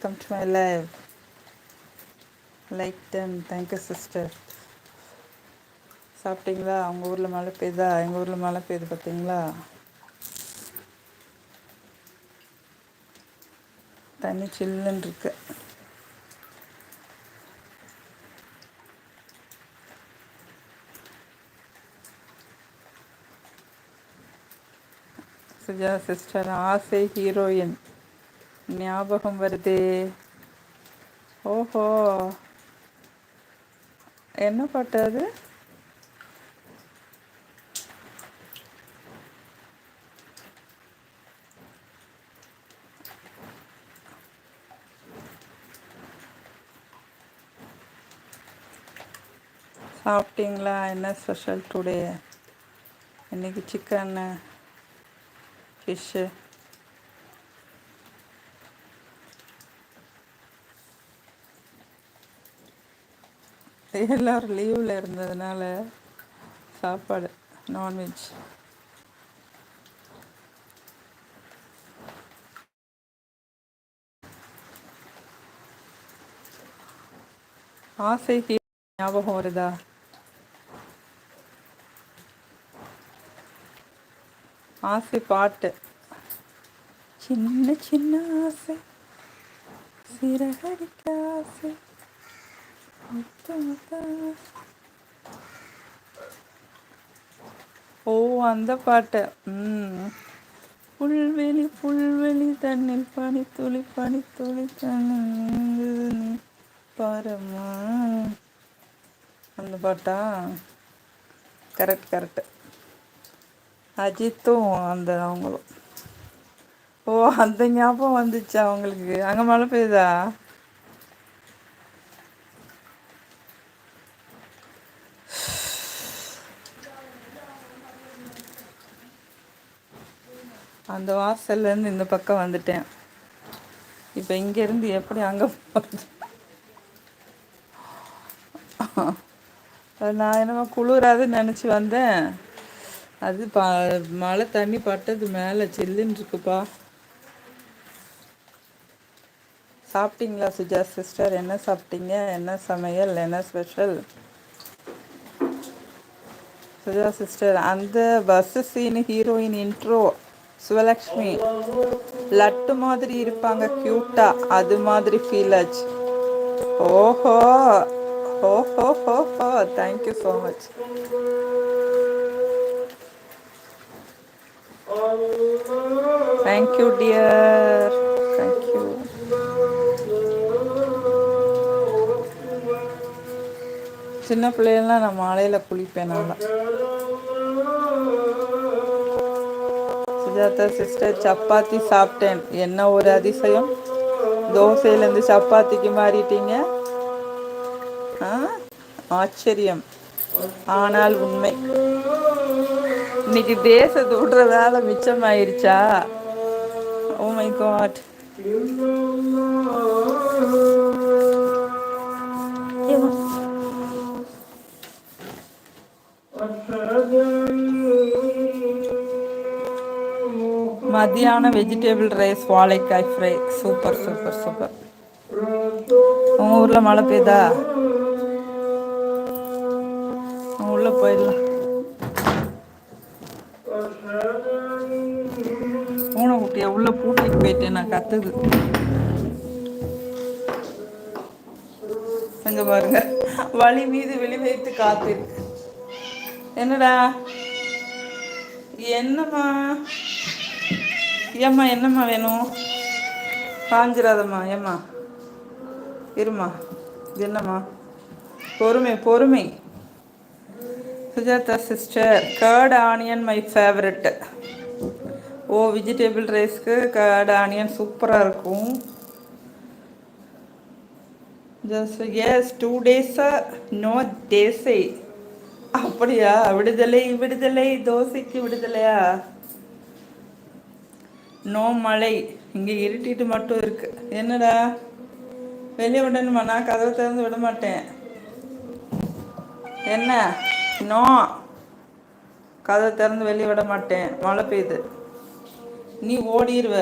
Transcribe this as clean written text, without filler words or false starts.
Come to my live. Like 10. Thank you, sister. சாப்பிட்டீங்களா? உங்கள் ஊரில் மழை பெய்யுதா? எங்கள் ஊரில் மழை பெய்யுது பார்த்தீங்களா? தண்ணி சில்லுன்னு இருக்கு. சுஜா சிஸ்டர், ஆசை ஹீரோயின் ஞாபகம் வருதே. ஓஹோ, என்ன பாட்டு அது? சாப்பிட்டீங்களா? என்ன ஸ்பெஷல் டுடே? இன்னைக்கு சிக்கன், ஃபிஷ்ஷு. எல்லோரும் லீவில் இருந்ததுனால சாப்பாடு நான்வெஜ். ஆசை ஹீரோ ஞாபகம் வருதா? ஆசை பாட்டு. சின்ன சின்ன ஆசை, சிறகடிக்க ஆசை, முத்து முத்து ஆசை. ஓ, அந்த பாட்டு. புல்வெளி புல்வெளி தண்ணில் பனித்துளி பனித்துளி தண்ணீர் நீ பாரம்மா. அந்த பாட்டா? Correct correct. அஜித்தும் அந்த அவங்களும். ஓ, அந்த ஞாபகம் வந்துச்சா அவங்களுக்கு? அங்கே மழை பெய்யுதா? அந்த வாசல்லேருந்து இந்த பக்கம் வந்துட்டேன். இப்போ இங்கேருந்து எப்படி அங்கே போகிறது? நான் என்னமோ குளிராதுன்னு நினச்சி வந்தேன். அது மழை தண்ணி பட்டது மேலே சில்லுன்னு இருக்குப்பா. சாப்பிட்டீங்களா சுஜா சிஸ்டர்? என்ன சாப்பிட்டீங்க? என்ன சமையல்? என்ன ஸ்பெஷல்? சுஜா சிஸ்டர், அந்த bus scene heroine intro Sivalakshmi laddu மாதிரி இருப்பாங்க க்யூட்டா, அது மாதிரி ஃபீல் ஆச்சு. ஓஹோ ஓஹோ ஹோஹோ, thank you so much. Thank you dear, thank you. சின்ன பிள்ளைகள்லாம் நான் மாலையில் குளிப்பேன் நல்லா. சுஜாதா சிஸ்டர், சப்பாத்தி சாப்பிட்டேன். என்ன ஒரு அதிசயம், தோசையிலேருந்து சப்பாத்திக்கு மாறிட்டீங்க. ஆச்சரியம், ஆனால் உண்மை. இன்னைக்கு தேசத்தை விடுற வேலை மிச்சம் ஆயிடுச்சா? Oh my god. மதியான வெஜிடபிள் ரைஸ், வாழைக்காய் ஃப்ரை. Super super super. உங்கள் ஊரில் மழை பெய்யுதா? உள்ளே போயிடலாம். பூனை குட்டியை உள்ளே பூட்டிட்டு போயிட்டேன் நான், கத்துது. அங்கே பாருங்க, வழி மீது வெளி வைத்து காத்து. என்னடா? என்னம்மா? ஏம்மா என்னம்மா வேணும்? காஞ்சிராதம்மா. ஏம்மா இருமா, இது என்னம்மா? பொறுமை பொறுமை. Sujatha sister, curd onion my favourite. ஓ, வெஜிடபிள் ரைஸ்க்கு கர்ட் ஆனியன் சூப்பராக இருக்கும். ஜஸ்ட் எஸ் 2 days நோ தேசை. அப்படியா? விடுதலை விடுதலை, தோசைக்கு விடுதலையா? நோ மழை, இங்கே இருட்டிட்டு மட்டும் இருக்கு. என்னடா வெளியே விடணுமா? நான் கதவை திறந்து விட மாட்டேன். என்ன? நோ, கதவை திறந்து வெளியே விட மாட்டேன். மழை பெய்யுது, நீ ஓடிடுவ.